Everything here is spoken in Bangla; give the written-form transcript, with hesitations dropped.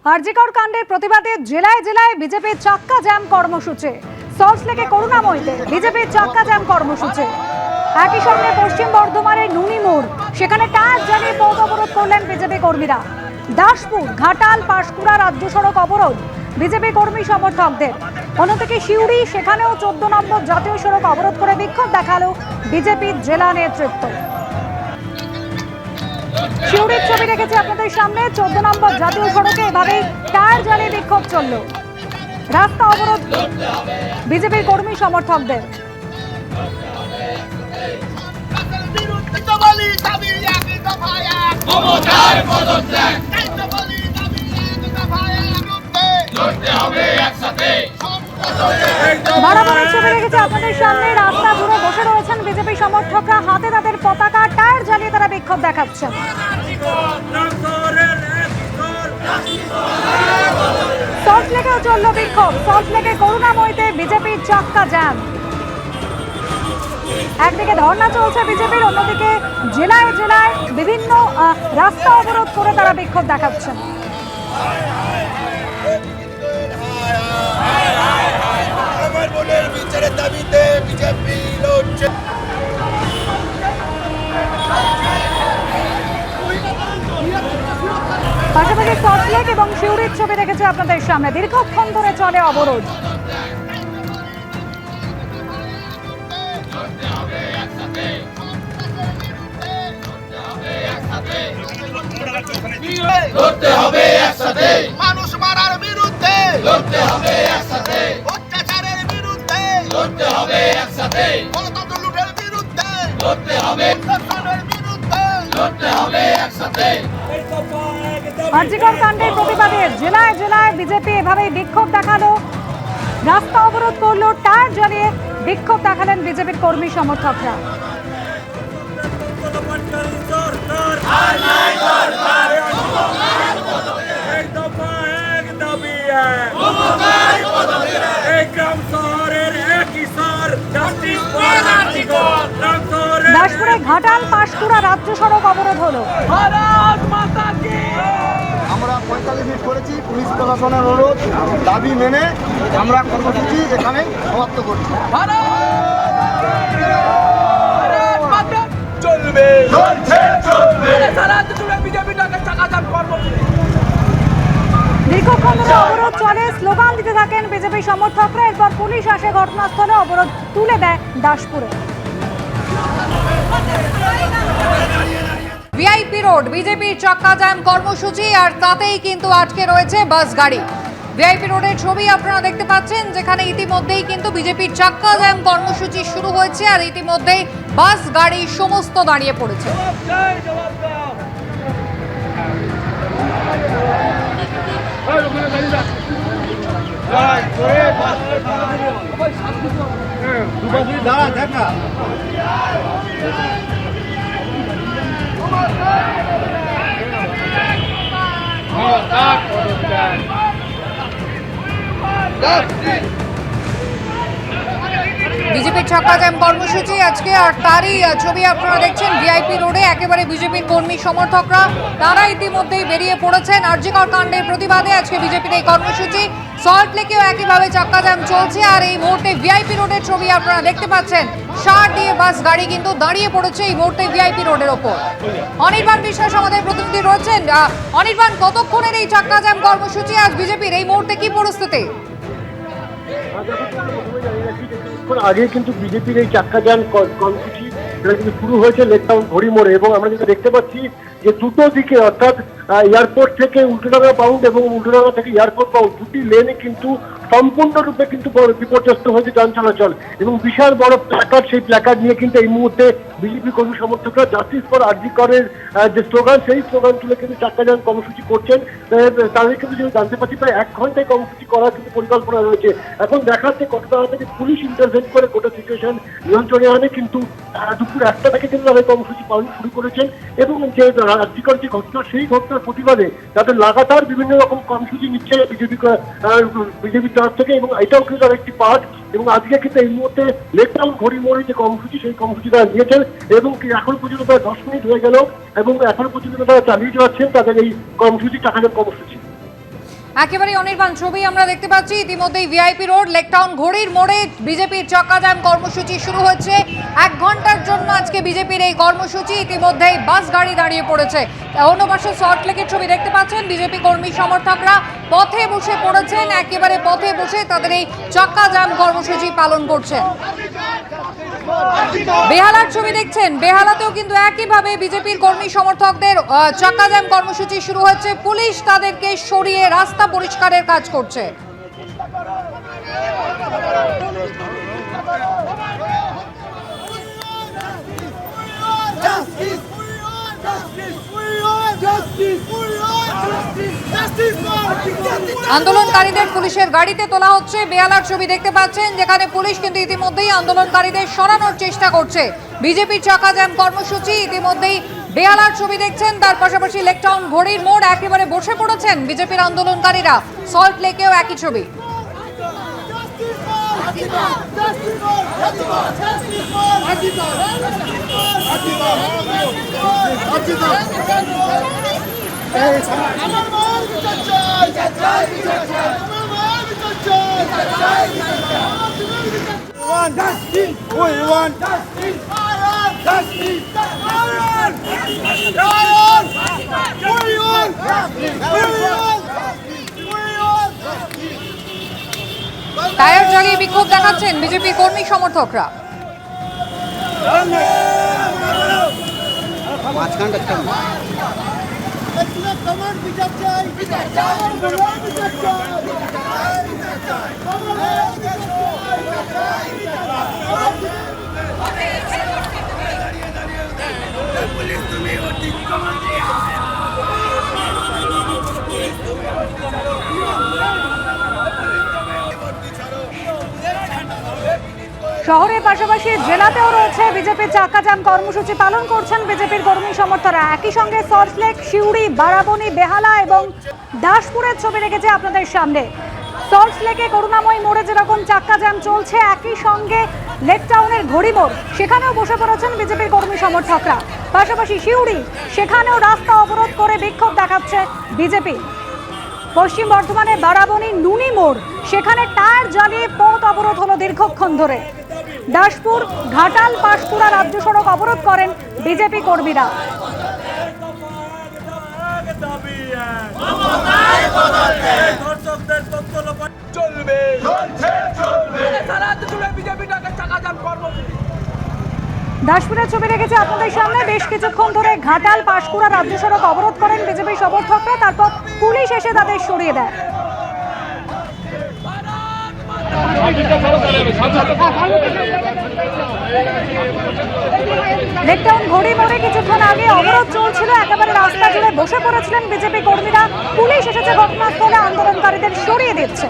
আরজিকর কাণ্ডের প্রতিবাদে জেলায় জেলায় বিজেপির চাক্কা জ্যাম কর্মসূচি। সল্টলেকে করুণাময়ীতে বিজেপির চাক্কা জ্যাম কর্মসূচি। একই সঙ্গে পশ্চিম বর্ধমানের নুনি মোড়, সেখানে টায়ার জ্বালিয়ে পথ অবরোধ করলেন বিজেপি কর্মীরা। দাসপুর, ঘাটাল, পাঁশকুড়া রাজ্য সড়ক অবরোধ বিজেপি কর্মী সমর্থকদের। অন্যদিকে সিউড়ি, সেখানেও 14 নম্বর জাতীয় সড়ক অবরোধ করে বিক্ষোভ দেখালো বিজেপির জেলা নেতৃত্ব। সিউড়ির ছবি রেখেছি আপনাদের সামনে। 14 নম্বর জাতীয় সড়কে এভাবেই টায়ার জ্বালিয়ে বিক্ষোভ চলল। রাস্তা অবরোধ বিজেপির কর্মী সমর্থকদের। বাড়াবাড়ির ছবি রেখেছে আপনাদের সামনে। রাস্তা জুড়ে বসে রয়েছেন বিজেপি সমর্থকরা, হাতে তাদের পতাকা, টায়ার জ্বালিয়ে তারা বিক্ষোভ দেখাচ্ছেন। সল্টলেকেও চলল বিক্ষোভ। সল্টলেকে করুণাময়ীতে বিজেপির চাক্কা জ্যাম। একদিকে ধর্ণা চলছে বিজেপির, অন্যদিকে জেলায় জেলায় বিভিন্ন রাস্তা অবরোধ করে তারা বিক্ষোভ দেখাচ্ছেন। পাশাপাশি সল্টলেক এবং সিউড়ির ছবি রেখেছে আপনাদের সামনে। দীর্ঘক্ষণ ধরে চলে অবরোধ। লড়তে হবে একসাথে, মানুষ মারার বিরুদ্ধে লড়তে হবে একসাথে, অত্যাচারের বিরুদ্ধে লড়তে হবে একসাথে, গণতন্ত্র লুটের বিরুদ্ধে লড়তে হবে, ধর্ষণের বিরুদ্ধে লড়তে হবে একসাথে। আরজিকর কাণ্ডের প্রতিবাদে জেলায় জেলায় বিজেপি এভাবেই বিক্ষোভ দেখালো, রাস্তা অবরোধ করলো, টায়ার জ্বালিয়ে বিক্ষোভ দেখালেন বিজেপির কর্মী সমর্থকরা। দাসপুরে ঘাটাল, পাঁশকুড়া রাজ্য সড়ক অবরোধ হলো। আমরা 45 মিনিট করেছি, পুলিশ প্রশাসনের অনুরোধ দাবি মেনে আমরা কর্মসূচি এখানে সমাপ্ত করছি। চলবে দীর্ঘক্ষণ ধরে অবরোধ চলে, স্লোগান দিতে থাকেন বিজেপি সমর্থকরা। এরপর পুলিশ আসে ঘটনাস্থলে, অবরোধ তুলে দেয় দাসপুরে। ভিআইপি রোড বিজেপির চাক্কা জ্যাম কর্মসূচি, আর তাতেই কিন্তু আটকে রয়েছে বাস গাড়ি। ভিআইপি রোডের ছবি আপনারা দেখতে পাচ্ছেন, যেখানে ইতিমধ্যেই কিন্তু বিজেপির চাক্কা জ্যাম কর্মসূচি শুরু হয়েছে, আর ইতিমধ্যেই বাস গাড়ি সমস্ত দাঁড়িয়ে পড়েছে। বিজেপির চাক্কা জ্যাম কর্মসূচি আজকে, আর তারই ছবি আপনারা দেখছেন ভিআইপি রোডে। একেবারে বিজেপির কর্মী সমর্থকরা তারা ইতিমধ্যেই বেরিয়ে পড়েছেন আরজিকর কাণ্ডের প্রতিবাদে। আজকে বিজেপির এই কর্মসূচি। সল্টলেকেও একইভাবে চাক্কা জ্যাম চলছে, আর এই মুহূর্তে ভিআইপি রোডের ছবি আপনারা দেখতে পাচ্ছেন। সার দিয়ে বাস গাড়ি কিন্তু দাঁড়িয়ে পড়েছে এই মুহূর্তে ভিআইপি রোডের ওপর। অনির্বাণ বিশ্বাস আমাদের প্রতিনিধি রয়েছেন। অনির্বাণ, কতক্ষণের এই চাক্কা জ্যাম কর্মসূচি আজ বিজেপির, এই মুহূর্তে কি পরিস্থিতি? আগে কিন্তু বিজেপির এই চাক্কা জ্যাম কর্মসূচি কিন্তু শুরু হয়েছে লেকটাউন ঘড়ি মোড়ে, এবং আমরা যেটা দেখতে পাচ্ছি যে দুটো দিকে, অর্থাৎ এয়ারপোর্ট থেকে উল্টোডাঙ্গা বাউন্ড এবং উল্টোডাঙ্গা থেকে এয়ারপোর্ট বাউন্ড, দুটি লেনে কিন্তু সম্পূর্ণরূপে কিন্তু বিপর্যস্ত হয়েছে যান চলাচল। এবং বিশাল বড় প্ল্যাকার্ড, সেই প্ল্যাকার্ড নিয়ে কিন্তু এই মুহূর্তে বিজেপি কর্মী সমর্থকরা জাস্টিস ফর আরজিকরের যে স্লোগান, সেই স্লোগান তুলে কিন্তু চাক্কা জ্যাম কর্মসূচি করছেন। তাদের কিন্তু যদি জানতে পারছি প্রায় 1 ঘন্টায় কর্মসূচি করার কিন্তু পরিকল্পনা রয়েছে। এখন দেখাচ্ছে কতটা থেকে পুলিশ ইন্টারভেন করে গোটা সিচুয়েশন নিয়ন্ত্রণে আনে, কিন্তু দুপুর 1টা থেকে কিন্তু তাদের কর্মসূচি পালন শুরু করেছেন। এবং যে আরজিকর যে ঘটনা, সেই ঘটনার প্রতিবাদে তাদের লাগাতার বিভিন্ন রকম কর্মসূচি নিচ্ছে বিজেপির তরফ থেকে, এবং এটাও কিন্তু তার একটি পার্ট। এবং আজকে কিন্তু এই মুহূর্তে লেকটাউন ঘড়ি মোড়ে যে কর্মসূচি, সেই কর্মসূচি তারা নিয়েছেন, এবং এখন পর্যন্ত প্রায় 10 মিনিট হয়ে গেল, এবং এখনো পর্যন্ত তারা চালিয়ে যাচ্ছেন তাদের এই কর্মসূচি, চাকা জ্যাম কর্মসূচি। একেবারে অনির্বাণ ছবি আমরা দেখতে পাচ্ছি ইতিমধ্যেই ভিআইপি রোড লেকটাউন ঘড়ির মোড়ে বিজেপির চাক্কা জ্যাম কর্মসূচি শুরু হচ্ছে। 1 ঘন্টার জন্য আজকে বিজেপির এই কর্মসূচি, ইতিমধ্যেই বাস গাড়ি দাঁড়িয়ে পড়েছে। অন্য পাশে সল্টলেকের ছবি দেখতে পাচ্ছেন, বিজেপি কর্মী সমর্থকরা পথে বসে পড়েছেন, একেবারে পথে বসে তাদের এই চাক্কা জ্যাম কর্মসূচি পালন করছেন। বেহালার ছবি দেখছেন, বেহালাতেও কিন্তু একইভাবে বিজেপির কর্মী সমর্থকদের চাক্কা জ্যাম কর্মসূচি শুরু হচ্ছে। পুলিশ তাদেরকে সরিয়ে রাস্তা পরিষ্কারের কাজ করছে। আন্দোলনকারীদের পুলিশের গাড়িতে তোলা হচ্ছে। বেহালার ছবি দেখতে পাচ্ছেন, যেখানে পুলিশ কিন্তু ইতিমধ্যেই আন্দোলনকারীদের সরানোর চেষ্টা করছে। বিজেপির চাক্কা জ্যাম কর্মসূচি ইতিমধ্যেই বেহালার ছবি দেখছেন, তার পাশাপাশি লেকটাউন ঘড়ির মোড় একেবারে বসে পড়েছেন বিজেপির আন্দোলনকারীরা। সল্ট লেকেও একই ছবি। টায়ার জ্বালিয়ে বিক্ষোভ দেখাচ্ছেন বিজেপি কর্মী সমর্থকরা। শহরের পাশাপাশি জেলাতেও রয়েছে বিজেপির চাক্কা জ্যাম কর্মসূচি পালন করছেন বিজেপির কর্মী সমর্থকরা। একই সঙ্গে সল্টলেক, সিউড়ি, বারাবণী, বেহালা এবং দাসপুরের ছবি রেখেছে আপনাদের সামনে। সল্টলেকে করুণাময়ী মোড়ে যেরকম চাক্কা জ্যাম চলছে, একই সঙ্গে লেকটাউনের ঘড়ি মোড় সেখানেও বসে পড়েছেন বিজেপির কর্মী সমর্থকরা। পাশাপাশি সিউড়ি, সেখানেও রাস্তা অবরোধ করে বিক্ষোভ দেখাচ্ছে বিজেপি। পশ্চিম বর্ধমানের বারাবণী নুনি মোড়, সেখানে টায়ার জ্বালিয়ে পথ অবরোধ হলো দীর্ঘক্ষণ ধরে। দাসপুর, ঘাটাল, পাঁশকুড়া রাজ্য সড়ক অবরোধ করেন বিজেপি কর্মীরা। দাসপুরের ছবি রেখেছে আপনাদের সামনে। বেশ কিছুক্ষণ ধরে ঘাটাল, পাঁশকুড়া রাজ্য সড়ক অবরোধ করেন বিজেপি সমর্থকরা, তারপর পুলিশ এসে তাদের সরিয়ে দেয়। লেকটাউন ঘড়ি মোড়ে কিছুক্ষণ আগে অবরোধ চলছিল, একেবারে রাস্তা জুড়ে বসে পড়েছিলেন বিজেপি কর্মীরা। পুলিশ এসেছে ঘটনাস্থলে, আন্দোলনকারীদের সরিয়ে দিচ্ছে।